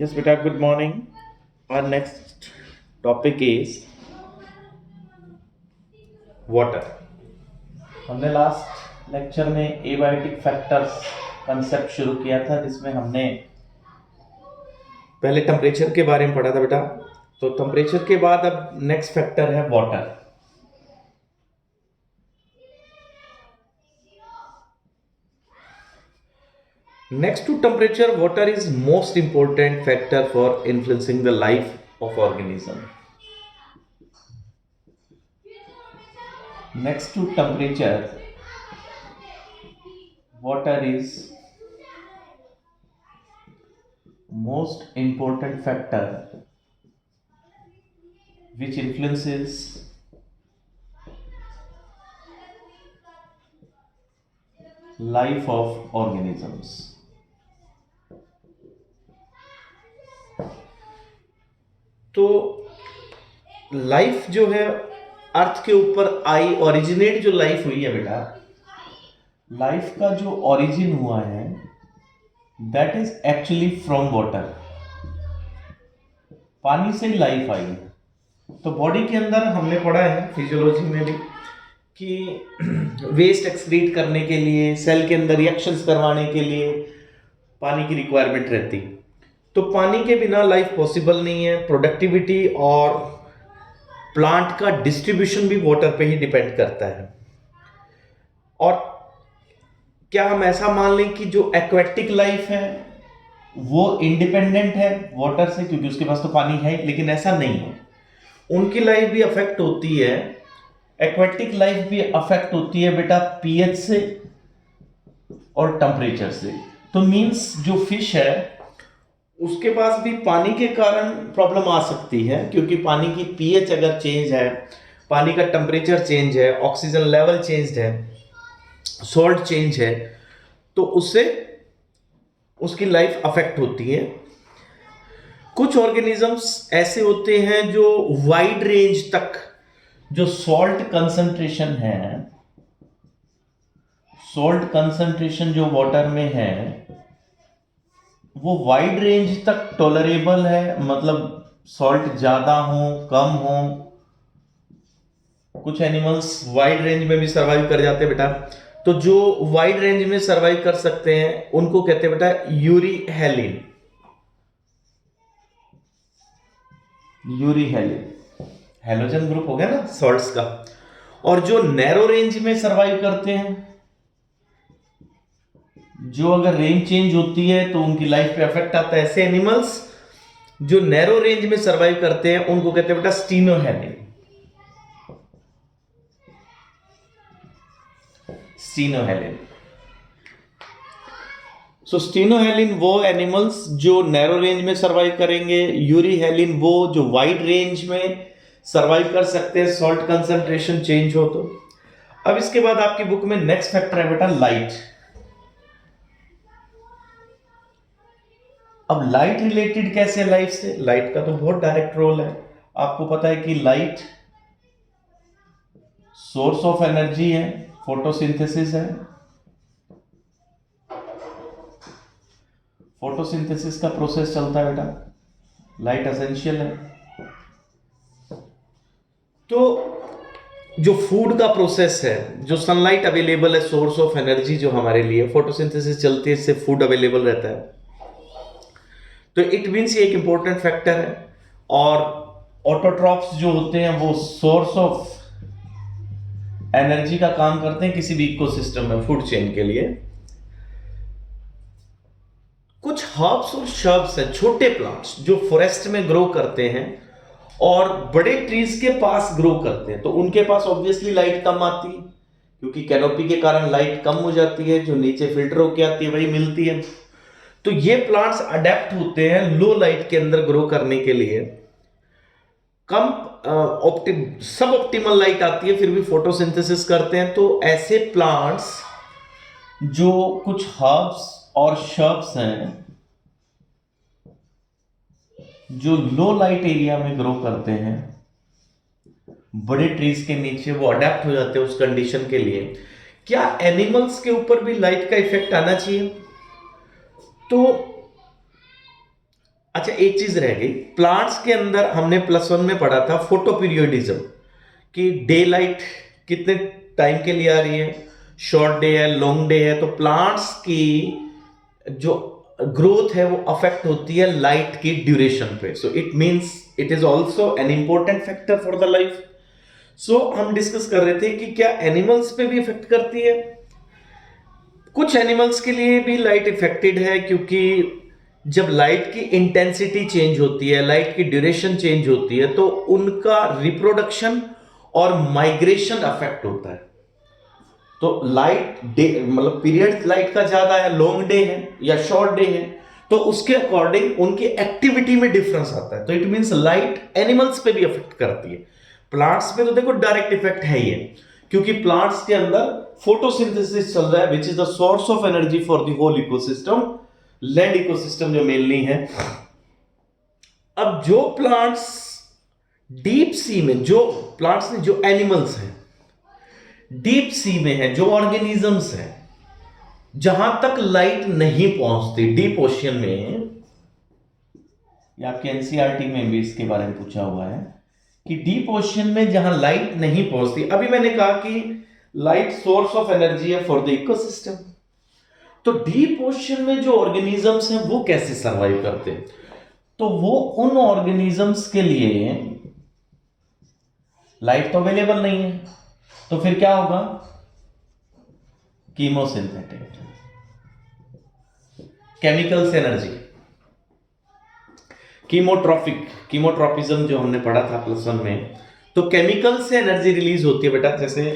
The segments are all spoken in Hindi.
Yes, beta, good morning. Our next topic is water. हमने लास्ट लेक्चर में एबायोटिक फैक्टर्स कंसेप्ट शुरू किया था, जिसमें हमने पहले टेम्परेचर के बारे में पढ़ा था बेटा। तो टेम्परेचर के बाद अब नेक्स्ट फैक्टर है water. Next to temperature, water is most important factor for influencing the life of organism. Next to temperature, water is most important factor which influences life of organisms. तो लाइफ जो है अर्थ के ऊपर आई, ओरिजिनेट जो लाइफ हुई है बेटा, लाइफ का जो ओरिजिन हुआ है that is actually from water. पानी से ही लाइफ आई है। तो बॉडी के अंदर हमने पढ़ा है फिजियोलॉजी में भी कि वेस्ट एक्सक्रीट करने के लिए, सेल के अंदर रिएक्शंस करवाने के लिए पानी की रिक्वायरमेंट रहती। तो पानी के बिना लाइफ पॉसिबल नहीं है। प्रोडक्टिविटी और प्लांट का डिस्ट्रीब्यूशन भी वाटर पे ही डिपेंड करता है। और क्या हम ऐसा मान लें कि जो एक्वेटिक लाइफ है वो इंडिपेंडेंट है वाटर से, क्योंकि उसके पास तो पानी है, लेकिन ऐसा नहीं है। उनकी लाइफ भी अफेक्ट होती है, एक्वेटिक लाइफ भी अफेक्ट होती है बेटा पीएच से और टेम्परेचर से। तो मींस जो फिश है उसके पास भी पानी के कारण प्रॉब्लम आ सकती है, क्योंकि पानी की पीएच अगर चेंज है, पानी का टेम्परेचर चेंज है, ऑक्सीजन लेवल चेंज है, सॉल्ट चेंज है, तो उससे उसकी लाइफ अफेक्ट होती है। कुछ ऑर्गेनिजम्स ऐसे होते हैं जो वाइड रेंज तक जो सॉल्ट कंसंट्रेशन है, सॉल्ट कंसंट्रेशन जो वाटर में है वो वाइड रेंज तक टॉलरेबल है, मतलब सॉल्ट ज्यादा हो कम हो। कुछ एनिमल्स वाइड रेंज में भी सरवाइव कर जाते हैं बेटा। तो जो वाइड रेंज में सरवाइव कर सकते हैं उनको कहते हैं बेटा यूरीहेलिन। यूरीहेलिन हेलोजन ग्रुप हो गया ना सॉल्ट्स का। और जो नैरो रेंज में सरवाइव करते हैं, जो अगर रेंज चेंज होती है तो उनकी लाइफ पे अफेक्ट आता है, ऐसे एनिमल्स जो नैरो रेंज में सरवाइव करते हैं उनको कहते हैं बेटा स्टीनोहेलिन। स्टीनोहेलिन। सो स्टीनोहेलिन वो एनिमल्स जो नैरो रेंज में सरवाइव करेंगे, यूरीहेलिन वो जो वाइड रेंज में सरवाइव कर सकते हैं सॉल्ट कंसंट्रेशन चेंज हो तो। अब इसके बाद आपकी बुक में नेक्स्ट फैक्टर है बेटा लाइट। अब लाइट रिलेटेड कैसे लाइफ से? लाइट का तो बहुत डायरेक्ट रोल है। आपको पता है कि लाइट सोर्स ऑफ एनर्जी है, फोटोसिंथेसिस है। फोटोसिंथेसिस का प्रोसेस चलता है बेटा, लाइट एसेंशियल है। तो जो फूड का प्रोसेस है, जो सनलाइट अवेलेबल है, सोर्स ऑफ एनर्जी जो हमारे लिए, फोटोसिंथेसिस चलती है, इससे फूड अवेलेबल रहता है। तो इट मीन्स ये एक इंपॉर्टेंट फैक्टर है। और ऑटोट्रॉप्स जो होते हैं वो सोर्स ऑफ एनर्जी का काम करते हैं किसी भी इकोसिस्टम में, फूड चेन के लिए। कुछ हर्ब्स और शर्ब्स हैं, छोटे प्लांट्स जो फॉरेस्ट में ग्रो करते हैं और बड़े ट्रीज के पास ग्रो करते हैं, तो उनके पास ऑब्वियसली लाइट कम आती है, क्योंकि कैनोपी के कारण लाइट कम हो जाती है, जो नीचे फिल्टर होकर आती है वही मिलती है। तो ये प्लांट्स अडेप्ट होते हैं लो लाइट के अंदर ग्रो करने के लिए। कम सब ऑप्टिमल लाइट आती है फिर भी फोटोसिंथेसिस करते हैं। तो ऐसे प्लांट्स जो कुछ हर्ब्स और शर्ब्स हैं जो लो लाइट एरिया में ग्रो करते हैं, बड़े ट्रीज के नीचे, वो अडेप्ट हो जाते हैं उस कंडीशन के लिए। क्या एनिमल्स के ऊपर भी लाइट का इफेक्ट आना चाहिए? तो अच्छा, एक चीज रह गई, प्लांट्स के अंदर हमने +1 में पढ़ा था फोटो पीरियोडिज्म, कि डे लाइट कितने टाइम के लिए आ रही है, शॉर्ट डे है, लॉन्ग डे है। तो प्लांट्स की जो ग्रोथ है वो अफेक्ट होती है लाइट की ड्यूरेशन पे। So it means it is also an important factor for the life. So हम डिस्कस कर रहे थे कि क्या एनिमल्स पे भी इफेक्ट करती है। कुछ एनिमल्स के लिए भी लाइट इफेक्टेड है, क्योंकि जब लाइट की इंटेंसिटी चेंज होती है, लाइट की ड्यूरेशन चेंज होती है, तो उनका रिप्रोडक्शन और माइग्रेशन अफेक्ट होता है। तो लाइट डे मतलब पीरियड लाइट का ज्यादा है, लॉन्ग डे है या शॉर्ट डे है, तो उसके अकॉर्डिंग उनकी एक्टिविटी में डिफरेंस आता है। तो इट मींस लाइट एनिमल्स पे भी अफेक्ट करती है। प्लांट्स पे तो देखो डायरेक्ट इफेक्ट है ही है, क्योंकि प्लांट्स के अंदर फोटोसिंथेसिस चल रहा है, which is the source of energy for the whole ecosystem, land ecosystem जो मेनली है। अब जो प्लांट्स डीप सी में, जो प्लांट्स जो एनिमल्स हैं डीप सी में है, जो ऑर्गेनिजम्स हैं, जहां तक लाइट नहीं पहुंचती, डीप ओशियन में, या आपके एनसीईआरटी में भी इसके बारे में पूछा हुआ है कि डीप ओशियन में जहां लाइट नहीं पहुंचती, अभी मैंने कहा कि लाइट सोर्स ऑफ एनर्जी है फॉर द इकोसिस्टम। तो डीप ओशियन में जो ऑर्गेनिजम्स हैं वो कैसे सरवाइव करते हैं? तो वो उन ऑर्गेनिजम्स के लिए लाइट तो अवेलेबल नहीं है, तो फिर क्या होगा? कीमोसिंथेटिक, केमिकल से एनर्जी, कीमोट्रॉपिक, कीमोट्रॉपिज्म जो हमने पढ़ा था +1 में। तो केमिकल से एनर्जी रिलीज होती है बेटा, जैसे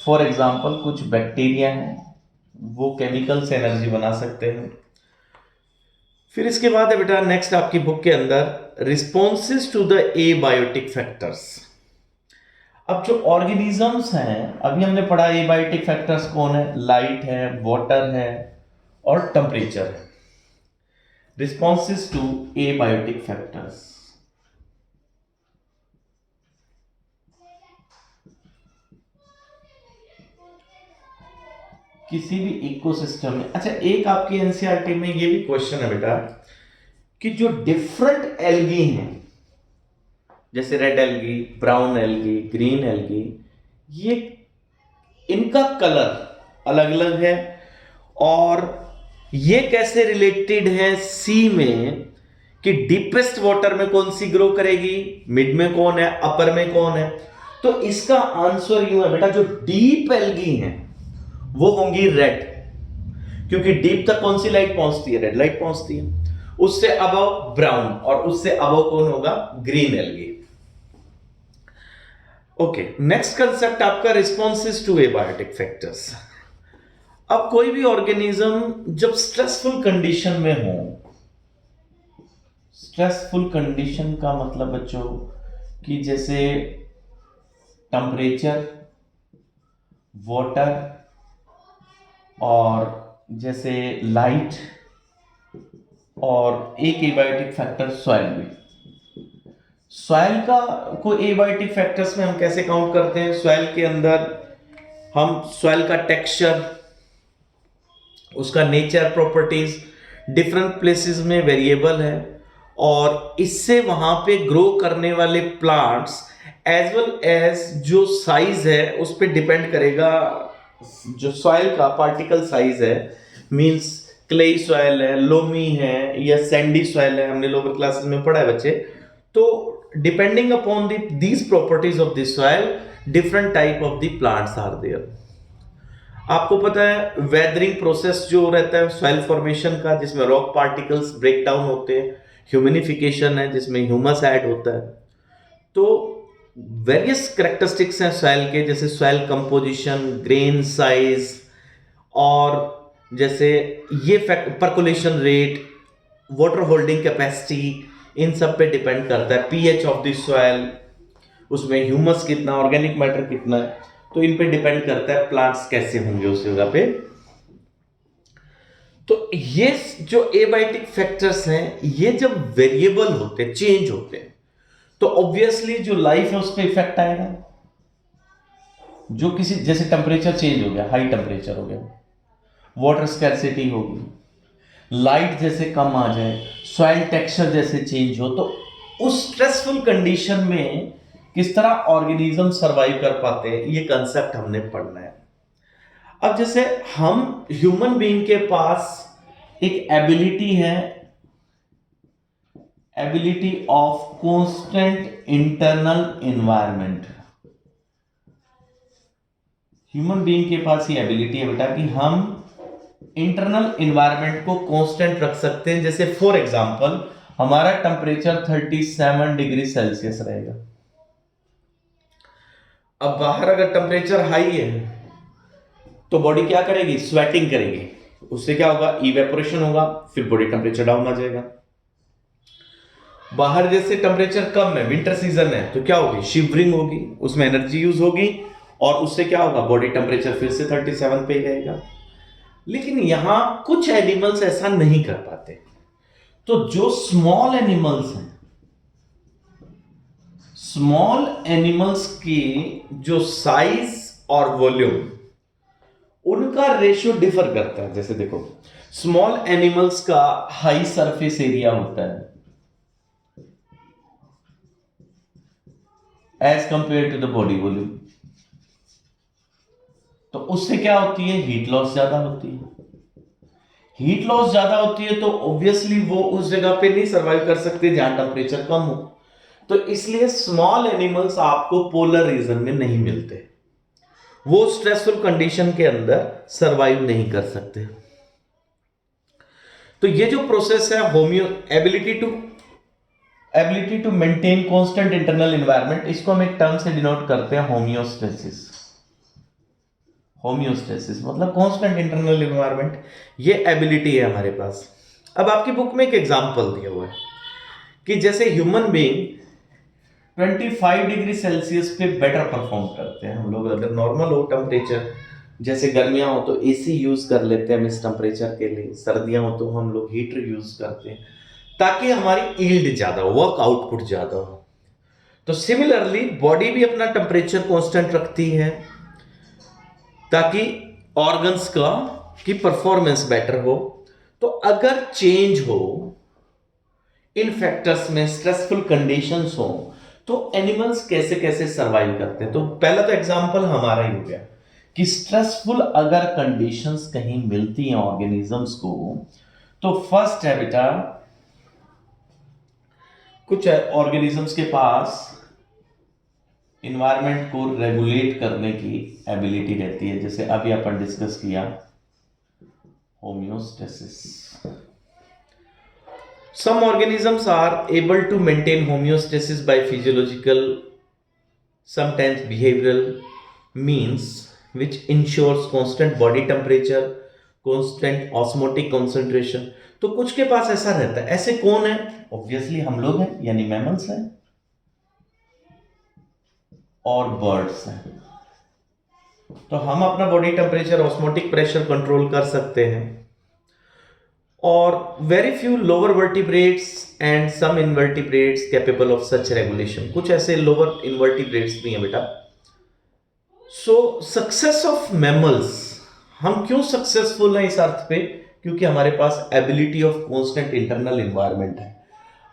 फॉर एग्जांपल कुछ बैक्टीरिया हैं, वो केमिकल से एनर्जी बना सकते हैं। फिर इसके बाद है बेटा नेक्स्ट आपकी बुक के अंदर responses to the abiotic factors. अब जो ऑर्गेनिजम्स हैं, अभी हमने पढ़ा एबायोटिक फैक्टर्स कौन है? लाइट है, वाटर है और टेम्परेचर है। रिस्पॉन्सेज टू एबायोटिक फैक्टर्स, किसी भी इकोसिस्टम में। अच्छा, एक आपकी एनसीईआरटी में ये भी क्वेश्चन है बेटा कि जो डिफरेंट एल्गी हैं, जैसे red algae, brown algae, green algae, ये इनका कलर अलग अलग है, और ये कैसे रिलेटेड है सी में, कि डीपेस्ट वाटर में कौन सी ग्रो करेगी, मिड में कौन है, अपर में कौन है। तो इसका आंसर यूं है बेटा, जो डीप एल्गी हैं वो होंगी रेड, क्योंकि डीप तक कौन सी लाइट पहुंचती है? रेड लाइट पहुंचती है। उससे अबव ब्राउन, और उससे अबव कौन होगा? Green algae. Okay, next concept आपका रिस्पॉन्सेज टू एबायोटिक फैक्टर्स। अब कोई भी ऑर्गेनिज्म जब स्ट्रेसफुल कंडीशन में हो, स्ट्रेसफुल कंडीशन का मतलब बच्चों कि जैसे टेम्परेचर, वाटर, और जैसे लाइट, और एक एबायोटिक फैक्टर सॉइल भी। सॉइल का को एबायोटिक फैक्टर्स में हम कैसे काउंट करते हैं? सॉइल के अंदर हम सॉइल का टेक्सचर, उसका नेचर, प्रॉपर्टीज डिफरेंट प्लेसेस में वेरिएबल है, और इससे वहां पे ग्रो करने वाले प्लांट्स एज वेल एज जो साइज है उस पर डिपेंड करेगा। जो सॉइल का पार्टिकल साइज है, मींस क्ले सॉइल है, लोमी है, या सैंडी सॉइल है, हमने लोअर क्लासेस में पढ़ा है बच्चे। तो depending upon these properties of the soil, different type of the plants are there. आपको पता है वेदरिंग प्रोसेस जो रहता है सॉइल फॉर्मेशन का, जिसमें रॉक पार्टिकल्स ब्रेक डाउन होते हैं, ह्यूमिनिफिकेशन है जिसमें ह्यूमस ऐड होता है। तो वेरियस कैरेक्टरिस्टिक्स हैं सॉइल के, जैसे सॉइल कंपोजिशन, ग्रेन साइज, और जैसे ये percolation rate, water holding capacity, इन सब पे डिपेंड करता है। पीएच ऑफ द सॉइल, उसमें ह्यूमस कितना, ऑर्गेनिक मैटर कितना है, तो इन पे डिपेंड करता है प्लांट्स कैसे होंगे उस जगह पे। तो ये जो एबायोटिक फैक्टर्स हैं, ये जब वेरिएबल होते हैं, चेंज होते हैं, तो ऑब्वियसली जो लाइफ है उस पर इफेक्ट आएगा। जो किसी, जैसे टेम्परेचर चेंज हो गया, हाई टेम्परेचर हो गया, वाटर स्कैर्सिटी होगी, लाइट जैसे कम आ जाए, सॉइल टेक्सचर जैसे चेंज हो, तो उस स्ट्रेसफुल कंडीशन में किस तरह ऑर्गेनिज्म सरवाइव कर पाते हैं, ये कंसेप्ट हमने पढ़ना है। अब जैसे हम ह्यूमन बीइंग के पास एक एबिलिटी है, ability of constant internal environment. Human being के पास ये एबिलिटी है बेटा कि हम इंटरनल एनवायरनमेंट को कांस्टेंट रख सकते हैं। जैसे फॉर एग्जांपल हमारा टेम्परेचर 37 डिग्री सेल्सियस रहेगा। अब बाहर अगर टेम्परेचर हाई है तो बॉडी क्या करेगी, स्वेटिंग करेगी, उससे क्या होगा, इवेपोरेशन होगा, फिर बॉडी टेम्परेचर डाउन आ जाएगा। बाहर जैसे टेम्परेचर कम है, विंटर सीजन है, तो क्या होगी, शिवरिंग होगी, उसमें एनर्जी यूज होगी और उससे क्या होगा, बॉडी टेम्परेचर फिर से 37 पे ही रहेगा। लेकिन यहां कुछ एनिमल्स ऐसा नहीं कर पाते। तो जो स्मॉल एनिमल्स हैं, स्मॉल एनिमल्स की जो साइज और वॉल्यूम, उनका रेशियो डिफर करता है। जैसे देखो, स्मॉल एनिमल्स का हाई सरफेस एरिया होता है as compared to the body volume, तो उससे क्या होती है, हीट लॉस ज्यादा होती है। हीट लॉस ज्यादा होती है तो ऑब्वियसली वो उस जगह पे नहीं सरवाइव कर सकते जहां टेम्परेचर कम हो। तो इसलिए स्मॉल एनिमल्स आपको पोलर रीजन में नहीं मिलते, वो स्ट्रेसफुल कंडीशन के अंदर सरवाइव नहीं कर सकते। तो ये जो प्रोसेस है ability to maintain constant internal environment, इसको हम एक टर्म से डिनोट करते हैं, होमियोस्टेसिस। होमियोस्टेसिस मतलब कांस्टेंट इंटरनल एनवायरनमेंट, ये एबिलिटी है हमारे पास। अब आपकी बुक में एक एग्जांपल दिया हुआ है कि जैसे ह्यूमन बीइंग 25 डिग्री सेल्सियस पे बेटर परफॉर्म करते हैं हम लोग। अगर नॉर्मल हो टेम्परेचर, जैसे गर्मियां हो तो एसी यूज कर लेते हैं हम इस टेम्परेचर के लिए, सर्दियां हो तो हम लोग हीटर यूज करते हैं ताकि हमारी यील्ड ज्यादा हो, वर्क आउटपुट ज्यादा हो। तो सिमिलरली बॉडी भी अपना टेम्परेचर कांस्टेंट रखती है ताकि ऑर्गन्स का की परफॉर्मेंस बेटर हो। तो अगर चेंज हो इन फैक्टर्स में, स्ट्रेसफुल कंडीशंस हो, तो एनिमल्स कैसे कैसे सरवाइव करते हैं। तो पहला तो एग्जांपल हमारा ही हो गया कि स्ट्रेसफुल अगर कंडीशंस कहीं मिलती हैं ऑर्गेनिजम्स को, तो फर्स्ट है बेटा, कुछ ऑर्गेनिजम्स के पास इन्वायरमेंट को रेगुलेट करने की एबिलिटी रहती है। जैसे अभी अपन डिस्कस किया homeostasis. Some organisms are able to maintain homeostasis by physiological, sometimes behavioral means, which ensures constant body temperature, constant osmotic concentration. तो कुछ के पास ऐसा रहता है। ऐसे कौन है? ऑब्वियसली हम लोग हैं, यानी मैमल्स हैं और बर्ड्स हैं। तो हम अपना body temperature, osmotic pressure control कर सकते हैं। और very few lower vertebrates and some invertebrates capable of such regulation. कुछ ऐसे लोअर इनवर्टिब्रेट्स भी हैं बेटा। सो सक्सेस ऑफ मैमल्स, हम क्यों सक्सेसफुल हैं इस अर्थ पे, क्योंकि हमारे पास ability of constant internal environment है।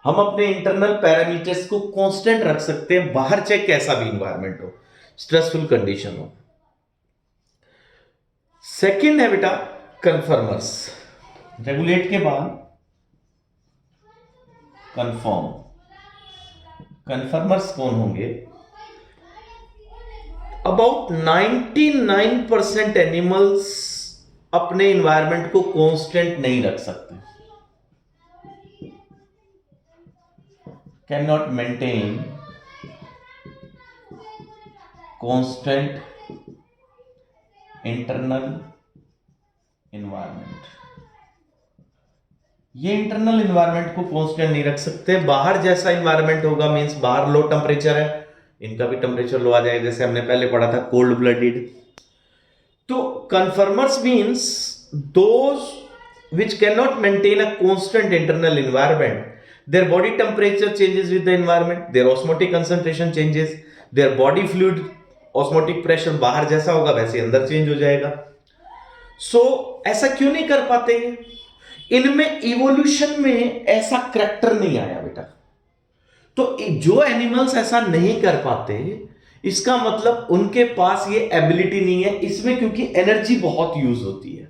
हम अपने इंटरनल पैरामीटर्स को कांस्टेंट रख सकते हैं, बाहर चाहे कैसा भी इन्वायरमेंट हो, स्ट्रेसफुल कंडीशन हो। सेकंड है बेटा कन्फर्मर्स। रेगुलेट के बाद कन्फर्म। कन्फर्मर्स कौन होंगे? अबाउट 99% एनिमल्स अपने इन्वायरमेंट को कांस्टेंट नहीं रख सकते, can not maintain constant internal environment. ये इंटरनल एनवायरनमेंट को कांस्टेंट नहीं रख सकते। बाहर जैसा एनवायरनमेंट होगा, मींस बाहर लो टेम्परेचर है, इनका भी टेम्परेचर लो आ जाएगा, जैसे हमने पहले पढ़ा था कोल्ड ब्लडेड। तो conformers means those which cannot maintain a constant internal environment. Their body temperature changes with the environment, their osmotic concentration changes, their body fluid osmotic pressure बाहर जैसा होगा वैसे अंदर चेंज हो जाएगा। सो ऐसा क्यों नहीं कर पाते हैं? इनमें इवोल्यूशन में ऐसा करैक्टर नहीं आया बेटा। तो जो एनिमल्स ऐसा नहीं कर पाते, इसका मतलब उनके पास ये एबिलिटी नहीं है। इसमें क्योंकि एनर्जी बहुत यूज होती है,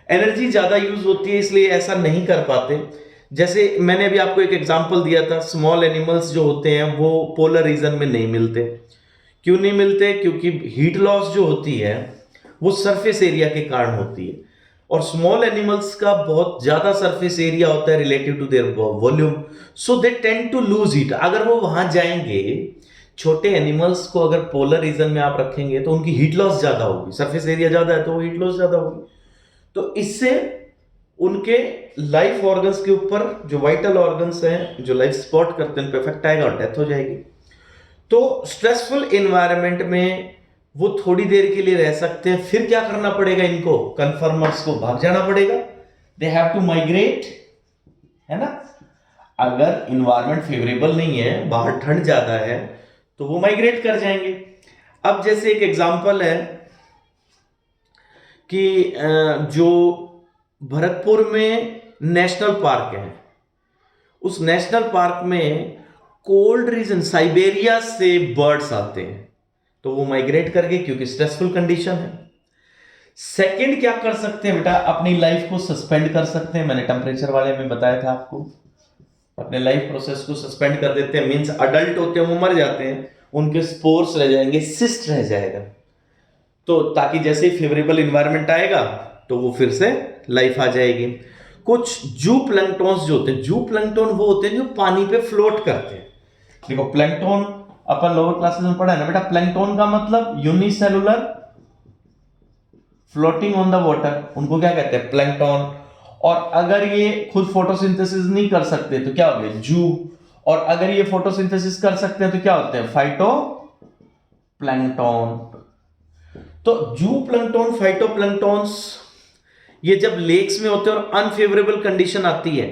एनर्जी ज्यादा यूज होती है, इसलिए ऐसा नहीं कर पाते। जैसे मैंने अभी आपको एक एग्जांपल दिया था, स्मॉल एनिमल्स जो होते हैं वो पोलर रीजन में नहीं मिलते। क्यों नहीं मिलते? क्योंकि हीट लॉस जो होती है वो सरफेस एरिया के कारण होती है, और स्मॉल एनिमल्स का बहुत ज्यादा सरफेस एरिया होता है relative to their volume, so they tend to lose heat. अगर वो वहां जाएंगे, छोटे एनिमल्स को अगर पोलर रीजन में आप रखेंगे तो उनकी हीट लॉस ज्यादा होगी, सरफेस एरिया ज्यादा है तो वो हीट लॉस ज्यादा होगी। तो इससे उनके लाइफ ऑर्गन्स के ऊपर, जो वाइटल ऑर्गन्स हैं जो लाइफ सपोर्ट करते हैं, उन पे इफेक्ट आएगा और डेथ हो जाएगी। तो स्ट्रेसफुल एनवायरनमेंट में वो थोड़ी देर के लिए रह सकते हैं, फिर क्या करना पड़ेगा इनको? कन्फर्मर्स को भाग जाना पड़ेगा, दे हैव टू माइग्रेट, है ना। अगर इन्वायरमेंट फेवरेबल नहीं है, बाहर ठंड ज्यादा है, तो वो माइग्रेट कर जाएंगे। अब जैसे एक एग्जांपल है कि जो भरतपुर में नेशनल पार्क है, उस नेशनल पार्क में कोल्ड रीजन साइबेरिया से बर्ड्स आते हैं, तो वो माइग्रेट कर गए क्योंकि स्ट्रेसफुल कंडीशन है। सेकंड क्या कर सकते हैं बेटा? अपनी लाइफ को सस्पेंड कर सकते हैं। मैंने टेम्परेचर वाले में बताया था आपको, अपने लाइफ प्रोसेस को सस्पेंड कर देते हैं। मींस अडल्ट होते हैं वो मर जाते हैं, उनके स्पोर्स रह जाएंगे, सिस्ट रह जाएगा, तो ताकि जैसे ही फेवरेबल इन्वायरमेंट आएगा तो वो फिर से लाइफ आ जाएगी। कुछ जू प्लैंक्टॉन्स जो होते हैं, जू प्लैंक्टॉन वो होते हैं जो पानी पे फ्लोट करते हैं। देखो प्लैंक्टॉन अपन लोअर क्लासेस में पढ़ा है ना बेटा, प्लैंक्टॉन का मतलब unicellular floating on the water, उनको क्या कहते हैं? प्लैंक्टॉन। और अगर ये खुद फोटोसिंथेसिस नहीं कर सकते तो क्या हो गए? जू। और अगर ये फोटोसिंथेसिस कर सकते हैं तो क्या होते हैं? फाइटो प्लैंक्टॉन। तो जू प्लैंक्टॉन, फाइटो प्लैंक्टॉन्स, ये जब लेक्स में होते हैं और अनफेवरेबल कंडीशन आती है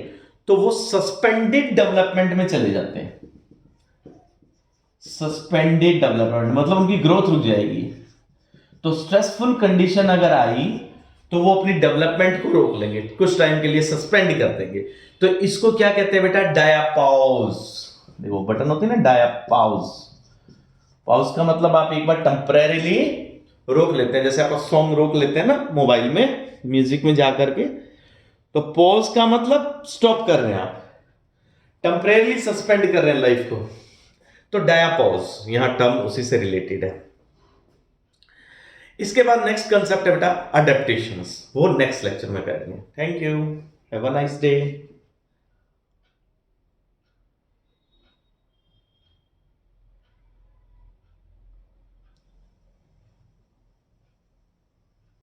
तो वो सस्पेंडेड डेवलपमेंट में चले जाते हैं। सस्पेंडेड डेवलपमेंट मतलब उनकी ग्रोथ रुक जाएगी। तो स्ट्रेसफुल कंडीशन अगर आई तो वो अपनी डेवलपमेंट को रोक लेंगे, कुछ टाइम के लिए सस्पेंड कर देंगे। तो इसको क्या कहते हैं बेटा? डायापॉज। देखो बटन होती है ना, डायापॉज। पॉज का मतलब आप एक बार टेम्परेरीली रोक लेते हैं, जैसे आप सॉन्ग रोक लेते हैं ना मोबाइल में, म्यूजिक में जाकर के, तो पॉज का मतलब स्टॉप कर रहे हैं आप, टेम्परेरीली सस्पेंड कर रहे हैं लाइफ को। तो डायापॉज यहां टर्म उसी से रिलेटेड है। इसके बाद नेक्स्ट कंसेप्ट है बेटा अडेप्टेशंस, वो नेक्स्ट लेक्चर में करेंगे। Thank you, have a nice day.